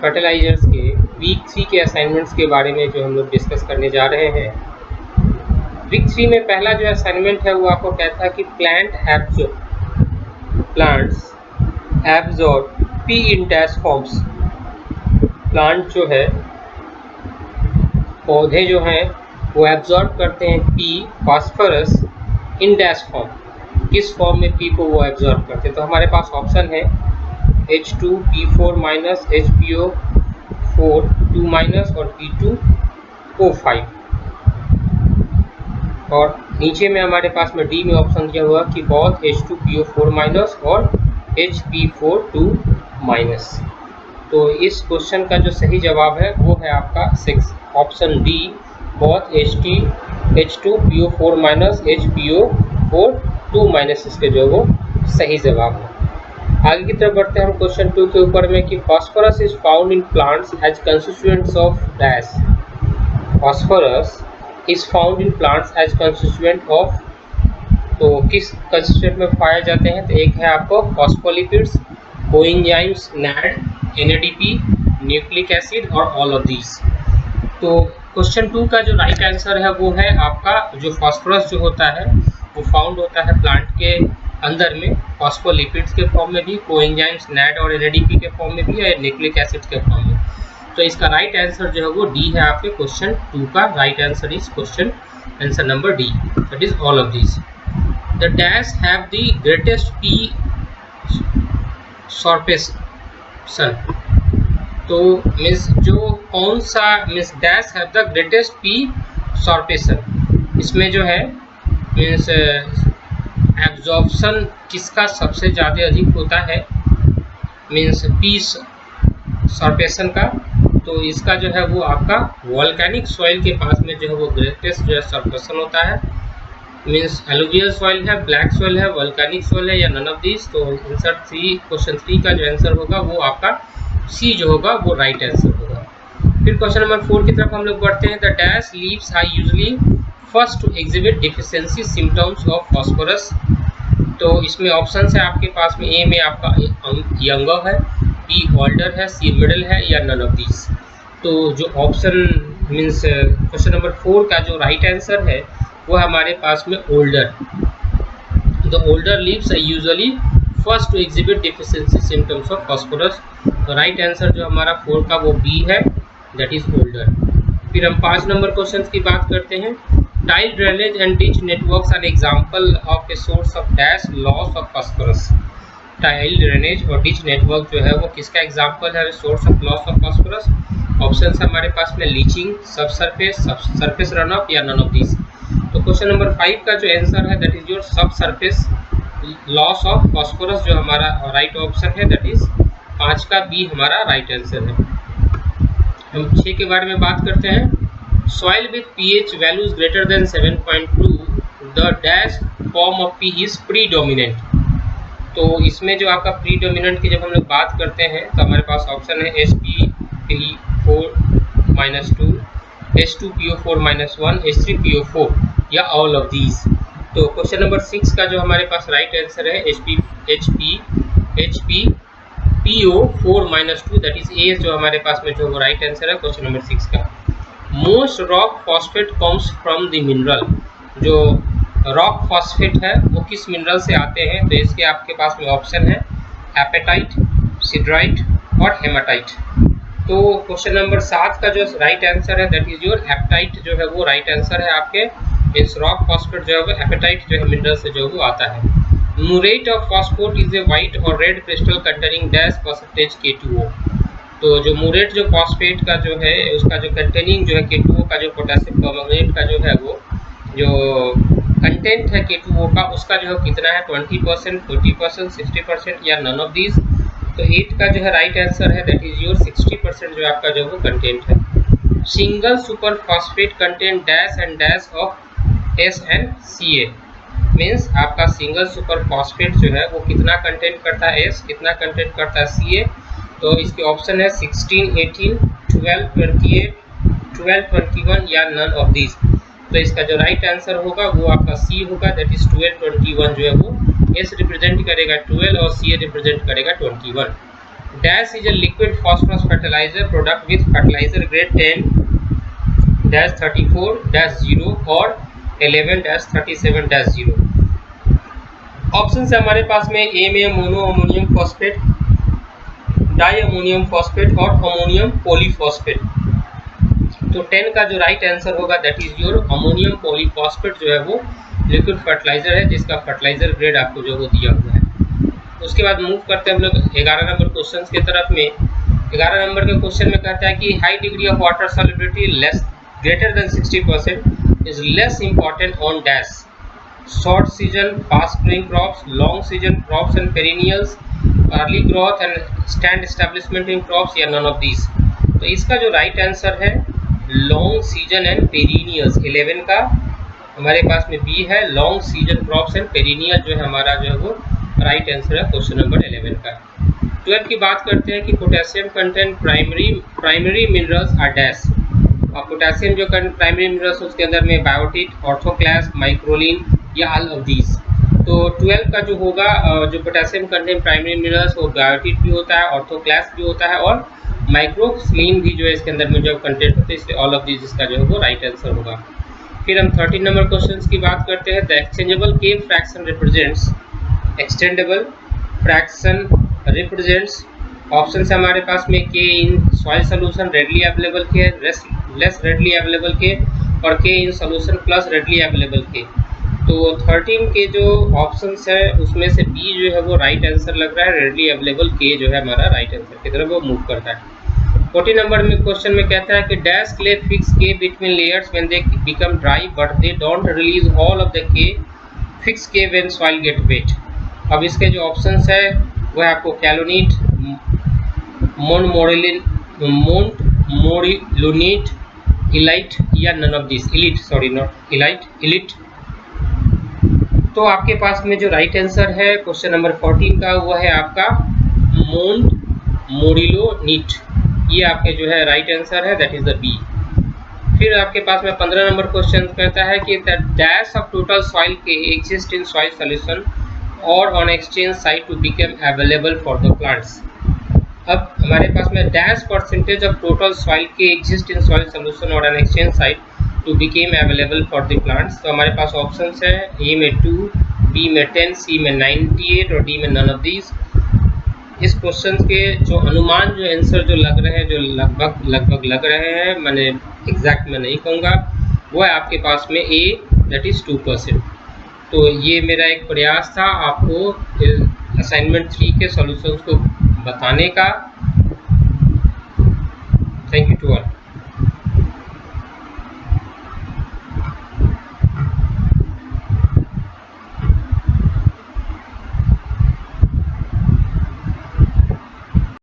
Fertilisers के week 3 के assignments के बारे में जो हम लोग डिस्कस करने जा रहे हैं। वीक 3 में पहला जो असाइनमेंट है वो आपको कहता है कि plants absorb P in dash forms. Plant जो है, पौधे जो हैं वो एब्जॉर्ब करते हैं P phosphorus in dash form. किस फॉर्म में पी को वो एब्जॉर्ब करते हैं? तो हमारे पास ऑप्शन है H2P4 माइनस HPO4 2 माइनस और P2O5, और नीचे में हमारे पास में डी में ऑप्शन दिया हुआ कि बोथ H2PO4 माइनस और HP4 2 माइनस। तो इस क्वेश्चन का जो सही जवाब है वो है आपका 6 option D, both H2PO4 minus HPO4 2 minus इसके जो वो सही जवाब है। आगे की तरफ बढ़ते हैं हम क्वेश्चन 2 के ऊपर में कि phosphorus is found in plants as constituents of dash. Phosphorus is found in plants as constituent of, तो किस कंस्टिट्यूएंट में पाए जाते हैं? तो एक है आपको phospholipids, coenzymes, NAD, NADP, nucleic acid और ऑल ऑफ दीज। तो क्वेश्चन 2 का जो राइट आंसर है वो है आपका, जो फास्फोरस जो होता है वो फाउंड होता है प्लांट के अंदर में फॉस्फोलिपिड्स के फॉर्म में भी, कोएंजाइम्स, NAD और NADP के फॉर्म में भी, और न्यूक्लिक एसिड के फॉर्म में। तो इसका राइट आंसर जो है वो डी है आपके क्वेश्चन 2 का। Right answer is question answer number D, that is all of these. The dash have the greatest P sorption. तो मीन्स जो कौन सा means dash have the greatest P sorption, इसमें जो है मीन्स एब्जॉर्प्शन किसका सबसे ज़्यादा अधिक होता है, मीन्स पी सॉर्पेशन का। तो इसका जो है वो आपका वॉल्केनिक सॉइल के पास में जो है वो ग्रेटेस्ट जो है सॉर्पेशन होता है। मीन्स एलुवियल सॉइल है, ब्लैक सॉइल है, वॉल्केनिक सॉइल है, या नन ऑफ दिस। तो आंसर 3 क्वेश्चन 3 का जो आंसर होगा वो आपका सी जो होगा वो राइट आंसर होगा। फिर क्वेश्चन नंबर 4 की तरफ हम लोग बढ़ते हैं। The dash leaves are usually first to exhibit deficiency symptoms of phosphorus. तो इसमें ऑप्शन है आपके पास में, ए में आपका यंगर है, बी ओल्डर है, सी मिडिल है, या नन ऑफ दिस। तो जो ऑप्शन मीन्स क्वेश्चन नंबर 4 का जो राइट आंसर है वो हमारे पास में older. The older leaves are usually first to exhibit deficiency symptoms of phosphorus. तो राइट आंसर जो हमारा 4 का वो बी है, दैट इज ओल्डर। फिर हम 5 नंबर क्वेश्चन की बात करते हैं। Tile drainage and ditch networks are example of a source of dash loss of phosphorus. Tile drainage और डिच नेटवर्क जो है वो किसका एग्जांपल है source of loss of phosphorus? Option हमारे पास में leaching, sub surface run off, या नन ऑफ दिस। तो क्वेश्चन नंबर 5 का जो आंसर है that is your sub surface loss of phosphorus जो हमारा राइट ऑप्शन है, दैट इज 5 का बी हमारा राइट आंसर है। हम 6 के बारे में बात करते हैं। Soil with pH values greater than 7.2 the dash form of P is predominant. तो इसमें जो आपका प्रीडोमिनेंट की जब हम लोग बात करते हैं तो हमारे पास ऑप्शन है HP4 minus 2, H2PO4 minus 1, H3PO4, या ऑल ऑफ दीज। तो क्वेश्चन नंबर 6 का जो हमारे पास राइट आंसर है HPPO4 minus 2, that is a जो हमारे पास में जो राइट आंसर है क्वेश्चन नंबर 6 का। Most rock phosphate comes from the mineral. जो रॉक फॉस्फेट है वो किस मिनरल से आते हैं? तो इसके आपके पास में ऑप्शन है एपेटाइट, सिडराइट और हेमाटाइट। तो क्वेश्चन नंबर 7 का जो राइट आंसर है दैट इज योर एपेटाइट जो है वो राइट आंसर है आपके। मीन्स रॉक फॉस्फेट जो है वो एपेटाइट जो है मिनरल से जो वो आता है। Muriate of phosphate is a white और red crystal containing dash percentage K2O। तो जो म्यूरेट जो फॉस्फेट का जो है उसका जो कंटेनिंग जो है K2O का जो पोटेशियम परमंगनेट का जो है वो जो कंटेंट है K2O का उसका जो है कितना है 20%, 40%, 60%, या नन ऑफ दीज। तो 8 का जो है राइट आंसर है दैट इज योर 60% जो आपका जो वो कंटेंट है। Single super phosphate content dash and dash of SnCa। Means आपका सिंगल सुपर फॉस्फेट जो है वो कितना कंटेंट करता है S, कितना कंटेंट करता है Ca। तो इसके ऑप्शन है 16, 18, 12, 28, 12, 21, या नन ऑफ दीज। तो इसका जो राइट आंसर होगा वो आपका सी होगा, दैट इज 12, 21 जो है वो S रिप्रेजेंट करेगा 12 और Ca रिप्रेजेंट करेगा 21। Dash is a liquid phosphorus fertilizer product with fertilizer grade 10-34-0 और 11-37-0। ऑप्शन है हमारे पास में ए में mono ammonium phosphate, di ammonium phosphate और अमोनियम पॉलीफॉस्फेट। तो 10 का जो राइट आंसर होगा that is your ammonium polyphosphate जो है वो लिक्विड फर्टिलाइजर है, जिसका फर्टिलाइजर ग्रेड आपको जो वो दिया हुआ है। उसके बाद मूव करते हैं हम लोग 11 नंबर क्वेश्चन के तरफ में। 11 नंबर के क्वेश्चन में कहता है कि high degree of water solubility less greater than 60% is less important on dash short season fast growing crops, long season crops and perennials, early growth and stand establishment in crops, या none of these। तो इसका जो right answer है long season and perennials. 11 का हमारे पास में B है, long season crops and perennial जो है हमारा जो है वो राइट आंसर है क्वेश्चन नंबर 11 का। 12 की बात करते हैं कि potassium content primary minerals are dash. और पोटेशियम जो प्राइमरी मिनरल्स उसके अंदर में बायोटिट, ऑर्थोक्लास, माइक्रोलिन या ऑल ऑफ दीज। तो 12 का जो होगा जो पोटेशियम कंटेंट प्राइमरी मिनरल्स वो बायोटिट भी होता है, ऑर्थोक्लास भी होता है और माइक्रोलिन भी जो है इसके अंदर में जो कंटेंट होते हैं, इसलिए ऑल ऑफ दीज इसका जो है वो राइट आंसर होगा। फिर हम 13 नंबर क्वेश्चन की बात करते हैं। The exchangeable K fraction represents, extendable fraction represents option है हमारे पास में K in soil solution readily available K, less readily available K और K in solution plus readily available K. तो 13 के जो ऑप्शंस है उसमें से बी जो है वो राइट आंसर लग रहा है, रेडली अवेलेबल के जो है हमारा राइट आंसर की तरफ वो मूव करता है। 14 नंबर में क्वेश्चन में कहता है कि dash clay fix K between layers when they become dry but they don't release all of the K fix K when soil get wet. अब इसके जो ऑप्शंस है वो है आपको कैलोनीट, मोनमोरिलोनीट, इलाइट या none of this, illite, sorry not illite, illite. तो आपके पास में जो राइट आंसर है क्वेश्चन नंबर 14 का वो है आपका मोनमोरिलोनीट, ये आपके जो है राइट आंसर है, दैट इज द बी। फिर आपके पास में 15 नंबर क्वेश्चन कहता है कि the dash of total soil K exist in soil solution और on exchange site to become available for the plants. अब हमारे पास में dash percentage of total soil K exist in soil solution और on exchange site to became available for the plants. तो हमारे पास options है ए में 2, बी में 10, सी में 98 और डी में नन ऑफ दीज। इस क्वेश्चन के जो अनुमान जो आंसर जो लग रहे हैं, जो लगभग लग रहे हैं, मैंने एग्जैक्ट में नहीं कहूँगा, वो है आपके पास में ए, दैट इज 2%। तो ये मेरा एक प्रयास था आपको असाइनमेंट 3 के सॉल्यूशंस को बताने का। Thank you to all.